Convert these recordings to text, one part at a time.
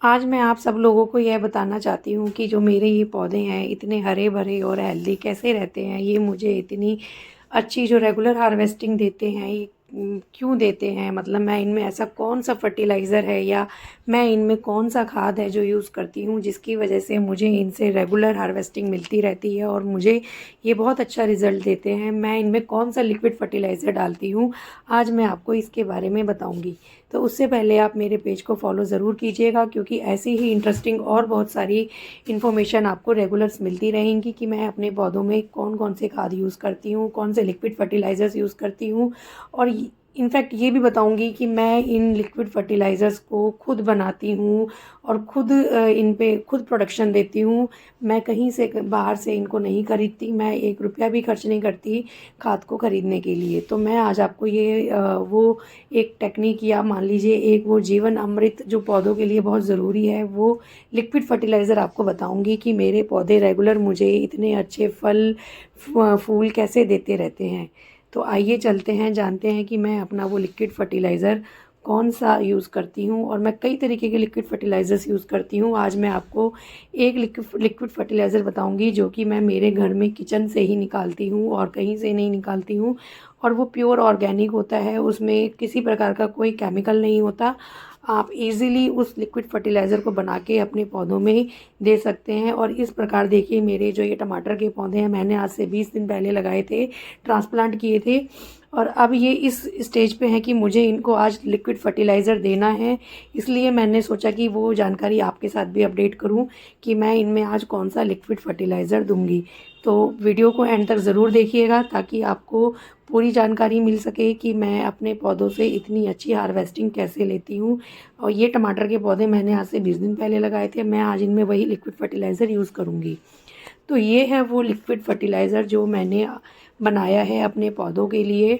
आज मैं आप सब लोगों को यह बताना चाहती हूँ कि जो मेरे ये पौधे हैं इतने हरे भरे और हेल्दी कैसे रहते हैं। ये मुझे इतनी अच्छी जो रेगुलर हार्वेस्टिंग देते हैं ये क्यों देते हैं, मतलब मैं इनमें ऐसा कौन सा फर्टिलाइज़र है या मैं इनमें कौन सा खाद है जो यूज़ करती हूँ जिसकी वजह से मुझे इनसे रेगुलर हार्वेस्टिंग मिलती रहती है और मुझे ये बहुत अच्छा रिज़ल्ट देते हैं। मैं इनमें कौन सा लिक्विड फर्टिलाइज़र डालती हूँ, आज मैं आपको इसके बारे में बताऊँगी। तो उससे पहले आप मेरे पेज को फॉलो ज़रूर कीजिएगा, क्योंकि ऐसी ही इंटरेस्टिंग और बहुत सारी इन्फॉर्मेशन आपको रेगुलर्स मिलती रहेंगी कि मैं अपने पौधों में कौन कौन से खाद यूज़ करती हूँ, कौन से लिक्विड फर्टिलाइज़र्स यूज़ करती हूँ। और इनफैक्ट ये भी बताऊँगी कि मैं इन लिक्विड फर्टिलाइज़र्स को खुद बनाती हूँ और खुद इन पे खुद प्रोडक्शन देती हूँ। मैं कहीं से बाहर से इनको नहीं खरीदती, मैं 1 रुपया भी खर्च नहीं करती खाद को ख़रीदने के लिए। तो मैं आज आपको ये वो एक टेक्निक या मान लीजिए एक वो जीवन अमृत जो पौधों के लिए बहुत ज़रूरी है, वो लिक्विड फर्टिलाइज़र आपको बताऊंगी कि मेरे पौधे रेगुलर मुझे इतने अच्छे फल फूल कैसे देते रहते हैं। तो आइए चलते हैं, जानते हैं कि मैं अपना वो लिक्विड फर्टिलाइज़र कौन सा यूज़ करती हूँ। और मैं कई तरीके के लिक्विड फर्टिलाइज़र्स यूज़ करती हूँ। आज मैं आपको एक लिक्विड फर्टिलाइज़र बताऊंगी जो कि मैं मेरे घर में किचन से ही निकालती हूँ और कहीं से नहीं निकालती हूँ। और वो प्योर ऑर्गेनिक होता है, उसमें किसी प्रकार का कोई केमिकल नहीं होता। आप इजीली उस लिक्विड फर्टिलाइज़र को बना के अपने पौधों में दे सकते हैं। और इस प्रकार देखिए, मेरे जो ये टमाटर के पौधे हैं मैंने आज से 20 दिन पहले लगाए थे, ट्रांसप्लांट किए थे, और अब ये इस स्टेज पे हैं कि मुझे इनको आज लिक्विड फर्टिलाइज़र देना है। इसलिए मैंने सोचा कि वो जानकारी आपके साथ भी अपडेट करूं कि मैं इनमें आज कौन सा लिक्विड फर्टिलाइज़र दूंगी। तो वीडियो को एंड तक ज़रूर देखिएगा ताकि आपको पूरी जानकारी मिल सके कि मैं अपने पौधों से इतनी अच्छी हार्वेस्टिंग कैसे लेती हूँ। और ये टमाटर के पौधे मैंने आज से 20 दिन पहले लगाए थे, मैं आज इनमें वही लिक्विड फर्टिलाइज़र यूज़ करूँगी। तो ये है वो लिक्विड फर्टिलाइज़र जो मैंने बनाया है अपने पौधों के लिए।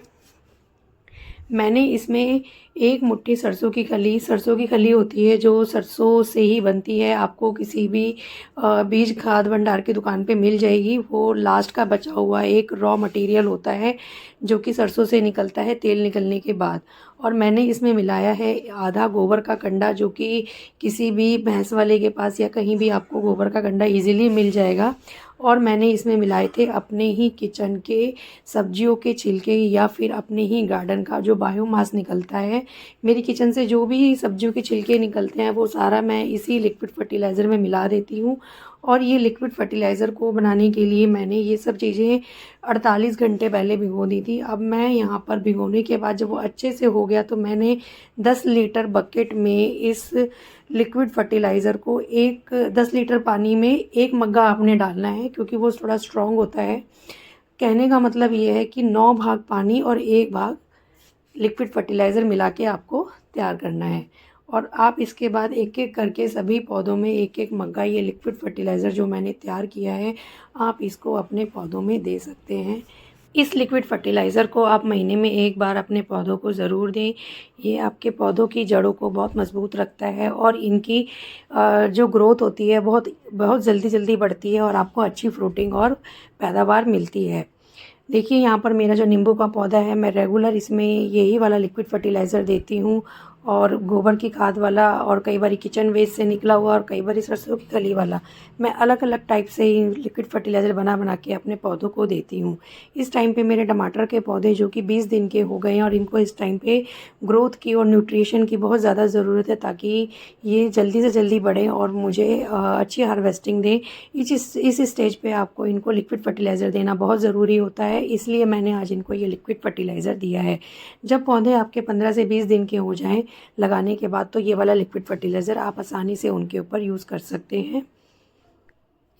मैंने इसमें 1 मुट्ठी सरसों की खली होती है जो सरसों से ही बनती है, आपको किसी भी बीज खाद भंडार की दुकान पे मिल जाएगी। वो लास्ट का बचा हुआ एक रॉ मटेरियल होता है जो कि सरसों से निकलता है तेल निकलने के बाद। और मैंने इसमें मिलाया है आधा गोबर का कंडा, जो कि किसी भी भैंस वाले के पास या कहीं भी आपको गोबर का कंडा इजीली मिल जाएगा। और मैंने इसमें मिलाए थे अपने ही किचन के सब्जियों के छिलके या फिर अपने ही गार्डन का जो बायोमास निकलता है। मेरी किचन से जो भी सब्जियों के छिलके निकलते हैं वो सारा मैं इसी लिक्विड फर्टिलाइज़र में मिला देती हूँ। और ये लिक्विड फर्टिलाइज़र को बनाने के लिए मैंने ये सब चीज़ें 48 घंटे पहले भिगो दी थी। अब मैं यहाँ पर भिगोने के बाद जब वो अच्छे से हो गया तो मैंने 10 लीटर बकेट में इस लिक्विड फर्टिलाइज़र को 10 लीटर पानी में 1 मग्गा आपने डालना है, क्योंकि वो थोड़ा स्ट्रॉन्ग होता है। कहने का मतलब ये है कि 9 भाग पानी और 1 भाग लिक्विड फर्टिलाइज़र मिला के आपको तैयार करना है। और आप इसके बाद एक एक करके सभी पौधों में एक एक मग्गा ये लिक्विड फर्टिलाइज़र जो मैंने तैयार किया है आप इसको अपने पौधों में दे सकते हैं। इस लिक्विड फर्टिलाइज़र को आप महीने में 1 बार अपने पौधों को ज़रूर दें। ये आपके पौधों की जड़ों को बहुत मजबूत रखता है और इनकी जो ग्रोथ होती है बहुत बहुत जल्दी जल्दी बढ़ती है और आपको अच्छी फ्रूटिंग और पैदावार मिलती है। देखिए यहाँ पर मेरा जो नींबू का पौधा है, मैं रेगुलर इसमें यही वाला लिक्विड फर्टिलाइज़र देती हूँ, और गोबर की खाद वाला और कई बार किचन वेस्ट से निकला हुआ और कई बार सरसों की खली वाला। मैं अलग अलग टाइप से ही लिक्विड फर्टिलाइज़र बना बना के अपने पौधों को देती हूँ। इस टाइम पे मेरे टमाटर के पौधे जो कि 20 दिन के हो गए हैं और इनको इस टाइम पे ग्रोथ की और न्यूट्रिशन की बहुत ज़्यादा ज़रूरत है ताकि ये जल्दी से जल्दी बढ़ें और मुझे अच्छी हार्वेस्टिंग दें। इस स्टेज पे आपको इनको लिक्विड फर्टिलाइज़र देना बहुत ज़रूरी होता है, इसलिए मैंने आज इनको ये लिक्विड फर्टिलाइज़र दिया है। जब पौधे आपके 15 से 20 दिन के हो जाएं लगाने के बाद तो ये वाला लिक्विड फर्टिलाइज़र आप आसानी से उनके ऊपर यूज़ कर सकते हैं।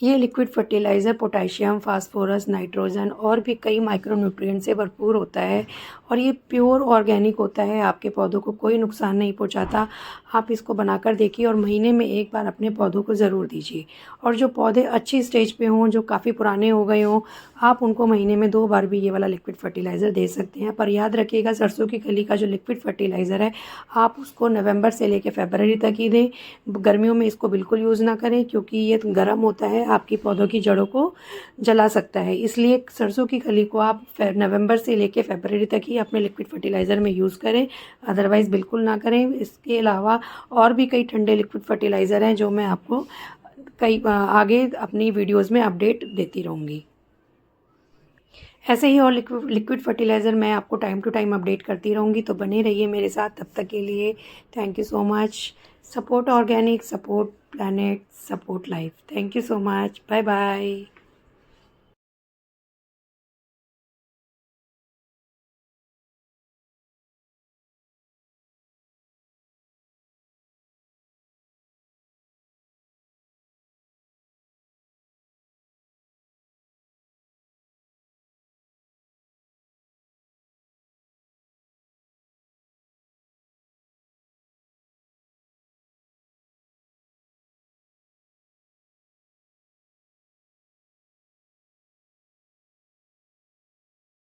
ये liquid fertiliser potassium, phosphorus, nitrogen और भी कई माइक्रोन्यूट्रिएंट से भरपूर होता है और ये प्योर ऑर्गेनिक होता है, आपके पौधों को कोई नुकसान नहीं पहुंचाता। आप इसको बनाकर देखिए और महीने में 1 बार अपने पौधों को ज़रूर दीजिए। और जो पौधे अच्छी स्टेज पे हों, जो काफ़ी पुराने हो गए हों, आप उनको महीने में 2 बार भी ये वाला लिक्विड फर्टिलाइज़र दे सकते हैं। पर याद रखिएगा, सरसों की खली का जो लिक्विड फर्टिलाइज़र है आप उसको नवंबर से लेकर फरवरी तक ही दें। गर्मियों में इसको बिल्कुल यूज़ ना करें क्योंकि ये गर्म होता है, आपकी पौधों की जड़ों को जला सकता है। इसलिए सरसों की खली को आप नवंबर से लेके फरवरी तक ही अपने लिक्विड फर्टिलाइज़र में यूज़ करें, अदरवाइज़ बिल्कुल ना करें। इसके अलावा और भी कई ठंडे लिक्विड फर्टिलाइज़र हैं जो मैं आपको आगे अपनी वीडियोज़ में अपडेट देती रहूँगी। ऐसे ही और लिक्विड फर्टिलाइज़र मैं आपको टाइम टू टाइम अपडेट करती रहूँगी, तो बने रहिए मेरे साथ। तब तक के लिए thank you so much. Support organic, support planet, support life. Thank you so much. Bye bye.